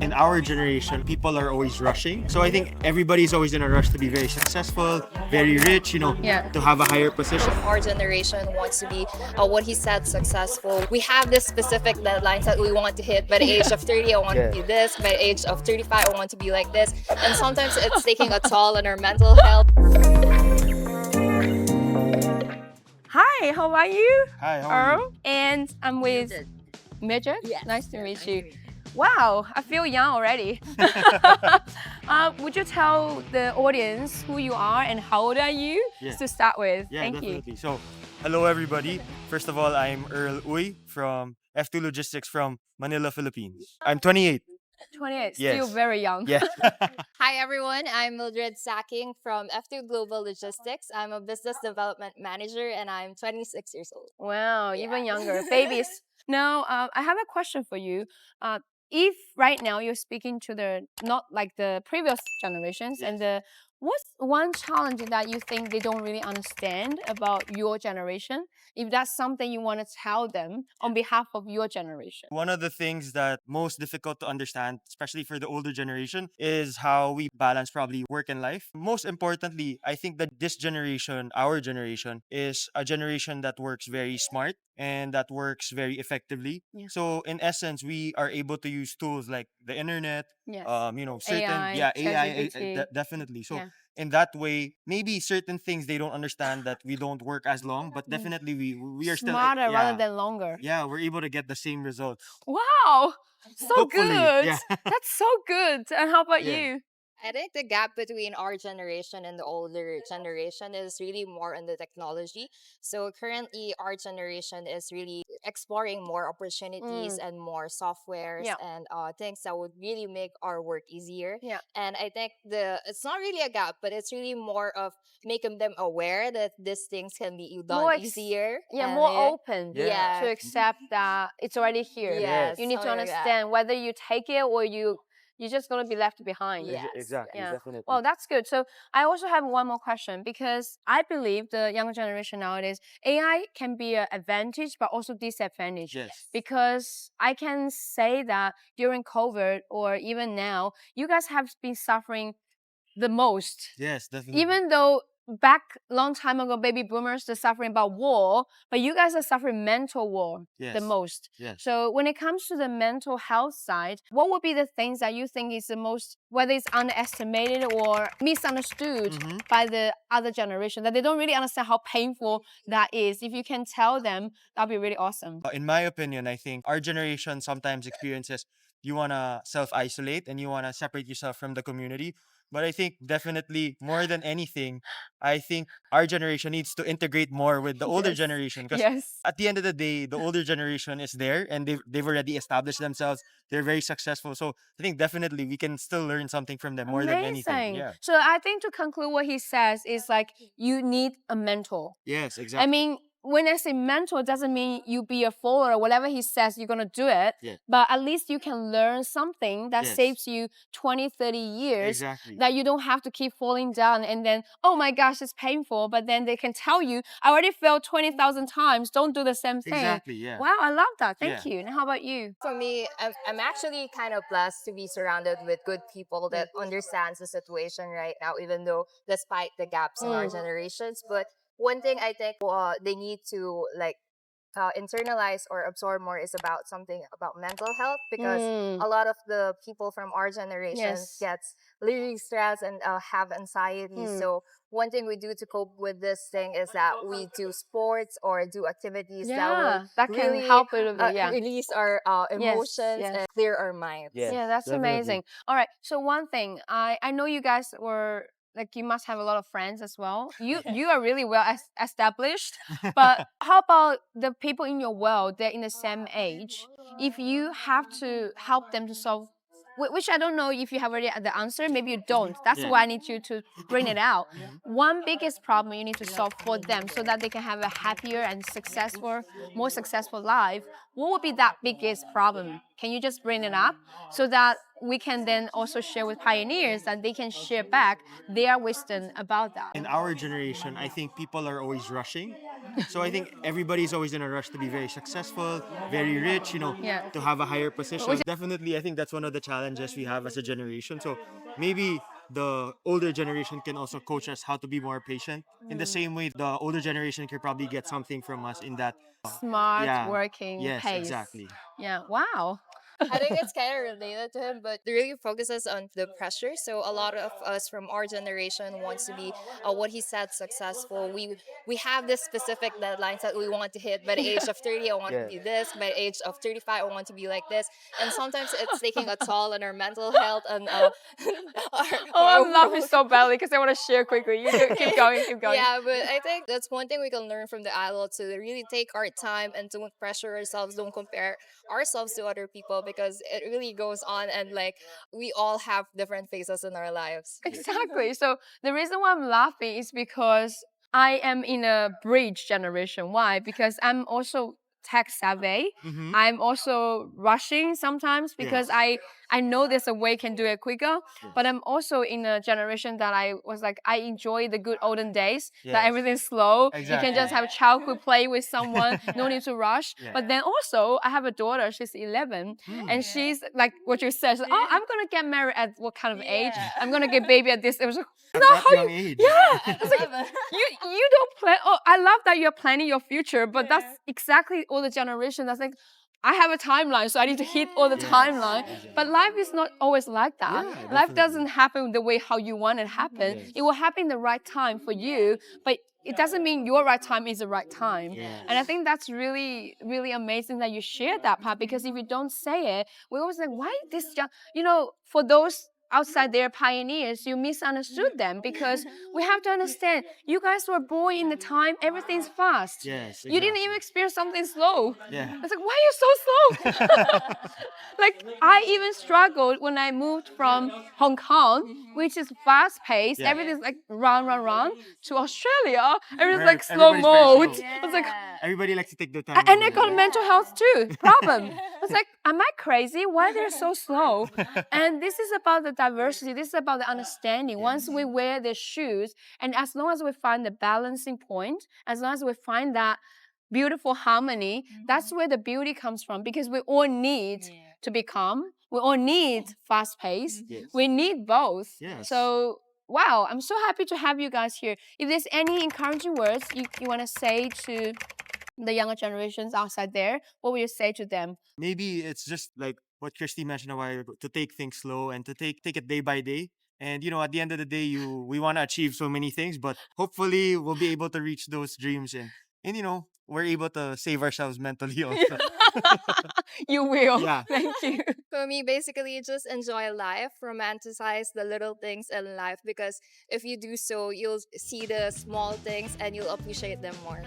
In our generation, people are always rushing. So I think everybody's always in a rush to be very successful, very rich, to have a higher position. Our generation wants to be, what he said, successful. We have this specific deadlines that we want to hit. By the age of 30, I want to be this. By the age of 35, I want to be like this. And sometimes it's taking a toll on our mental health. Hi, how are you? Hi, how are you? Earl, and I'm with Mildred. Yes. Nice to meet you. Wow, I feel young already. Would you tell the audience who you are and how old are you to start with? Yeah, Thank definitely. you. So, hello everybody. First of all, I'm Earl Uy from F2 Logistics from Manila, Philippines. I'm 28. 28, Yes. still very young. Yeah. Hi everyone, I'm Mildred Saquing from F2 Global Logistics. I'm a business development manager and I'm 26 years old. Wow, even younger. Babies. Now, I have a question for you. If right now you're speaking to the, not like the previous generations, and what's one challenge that you think they don't really understand about your generation? If that's something you want to tell them on behalf of your generation. One of the things that most difficult to understand, especially for the older generation, is how we balance probably work and life. Most importantly, I think that this generation, our generation, is a generation that works very smart and that works very effectively. Yeah. So in essence, we are able to use tools like the internet, Yes. certain AI, AI, ChatGPT. definitely. So Yeah. in that way, maybe certain things they don't understand that we don't work as long, but definitely we are still Smarter rather than longer. yeah, we're able to get the same results. Wow, so Hopefully, good. yeah. That's so good. And how about Yeah. you? I think the gap between our generation and the older generation is really more on the technology. So currently, our generation is really exploring more opportunities and more softwares Yeah. and things that would really make our work easier. Yeah. And I think it's not really a gap, but it's really more of making them aware that these things can be done easier. Yeah, and more open Yeah. to accept that it's already here. Yes, You need to something like that. understand whether you take it or you're just going to be left behind. Yes. Exactly, Yeah. definitely. Well, that's good. So I also have one more question, because I believe the younger generation nowadays, AI can be an advantage but also disadvantage. Yes. Because I can say that during COVID or even now, you guys have been suffering the most. Yes, definitely. Even though back long time ago, baby boomers are suffering about war, but you guys are suffering mental war the Yes. most. Yes. So when it comes to the mental health side, what would be the things that you think is the most, whether it's underestimated or misunderstood by the other generation, that they don't really understand how painful that is? If you can tell them, that'd be really awesome. In my opinion, I think our generation sometimes experiences you want to self-isolate and you want to separate yourself from the community. But I think definitely more than anything, I think our generation needs to integrate more with the older Yes. generation, because Yes. at the end of the day, the older generation is there and they've already established themselves. They're very successful. So I think definitely we can still learn something from them more than anything. Amazing. Yeah. So I think to conclude what he says is like, you need a mentor. Yes, exactly. I mean, when I say mentor, it doesn't mean you be a follower. Whatever he says, you're going to do it. Yeah. But at least you can learn something that Yes. saves you 20, 30 years. Exactly. That you don't have to keep falling down and then, oh my gosh, it's painful. But then they can tell you, I already failed 20,000 times. Don't do the same thing. Exactly, yeah. Wow, I love that. Thank Yeah. you. And how about you? For me, I'm actually kind of blessed to be surrounded with good people that understands the situation right now, even though despite the gaps in our generations. But one thing I think they need to internalize or absorb more is about something about mental health, because a lot of the people from our generation gets really stressed and have anxiety. So one thing we do to cope with this thing is that we do sports or do activities that will can really help a little bit. release our emotions and clear our minds. Yeah, that's amazing. All right. So one thing, I know you guys were like, you must have a lot of friends as well. You are really well established. But how about the people in your world? They're in the same age. If you have to help them to solve, which I don't know if you have already the answer, maybe you don't. That's why I need you to bring it out. One biggest problem you need to solve for them so that they can have a happier and successful, more successful life. What would be that biggest problem? Can you just bring it up so that we can then also share with pioneers that they can share back their wisdom about that. In our generation, I think people are always rushing. So I think everybody's always in a rush to be very successful, very rich, Yeah. to have a higher position. Definitely, I think that's one of the challenges we have as a generation. So maybe the older generation can also coach us how to be more patient. In the same way, the older generation can probably get something from us in that. Smart Yeah. working Yes, pace. exactly. Yeah. Wow. I think it's kind of related to him, but it really focuses on the pressure. So a lot of us from our generation wants to be, what he said, successful. We have this specific deadlines that we want to hit. By the age of 30, I want to be this. By the age of 35, I want to be like this. And sometimes it's taking a toll on our mental health and Oh, I'm laughing so badly because I want to share quickly. You keep going, keep going. Yeah, but I think that's one thing we can learn from the adults, to really take our time and don't pressure ourselves, don't compare ourselves to other people, because it really goes on, and like we all have different phases in our lives. Exactly. So the reason why I'm laughing is because I am in a bridge generation. Why? Because I'm also tech savvy. Mm-hmm. I'm also rushing sometimes because Yes. I know there's a way can do it quicker. But I'm also in a generation that I was like, I enjoy the good olden days, that Yes. everything's slow. You Exactly. can just have childhood play with someone, no need to rush. Yeah. But then also I have a daughter, she's 11, and she's like what you said, she's like, oh, I'm gonna get married at what kind of age? I'm gonna get baby at this. It was like, At not that how young you, age. yeah. It's like, you don't plan. Oh, I love that you're planning your future, but that's exactly all the generation that's like, I have a timeline, so I need to hit all the Yes, timeline. exactly. But life is not always like that. Yeah, Life definitely. doesn't happen the way how you want it to happen. Yes. It will happen the right time for you, but it doesn't mean your right time is the right time. Yes. And I think that's really, really amazing that you shared that part, because if you don't say it, we always like, why this young, for those outside there pioneers, you misunderstood them, because we have to understand, you guys were born in the time everything's fast. Yes, You didn't exactly. even experience something slow. Yeah. It's like, why are you so slow? Like, I even struggled when I moved from Hong Kong, which is fast paced, Yeah. everything's like run, to Australia, everything's Where like slow everybody's very mode. slow. It's like, Everybody likes to take their time. and I got mental health too, problem. It's like, am I crazy? Why they're so slow? And this is about the diversity. This is about the understanding. Once we wear their shoes, and as long as we find the balancing point, as long as we find that beautiful harmony, that's where the beauty comes from, because we all need to be calm. We all need fast pace. Yes. We need both. Yes. So, wow, I'm so happy to have you guys here. If there's any encouraging words you want to say to the younger generations outside there, what will you say to them? Maybe it's just like what Christy mentioned a while ago, to take things slow and to take it day by day. And at the end of the day, we want to achieve so many things, but hopefully we'll be able to reach those dreams, and we're able to save ourselves mentally also. You will. Yeah. Thank you. For me, basically, just enjoy life, romanticize the little things in life, because if you do so, you'll see the small things and you'll appreciate them more.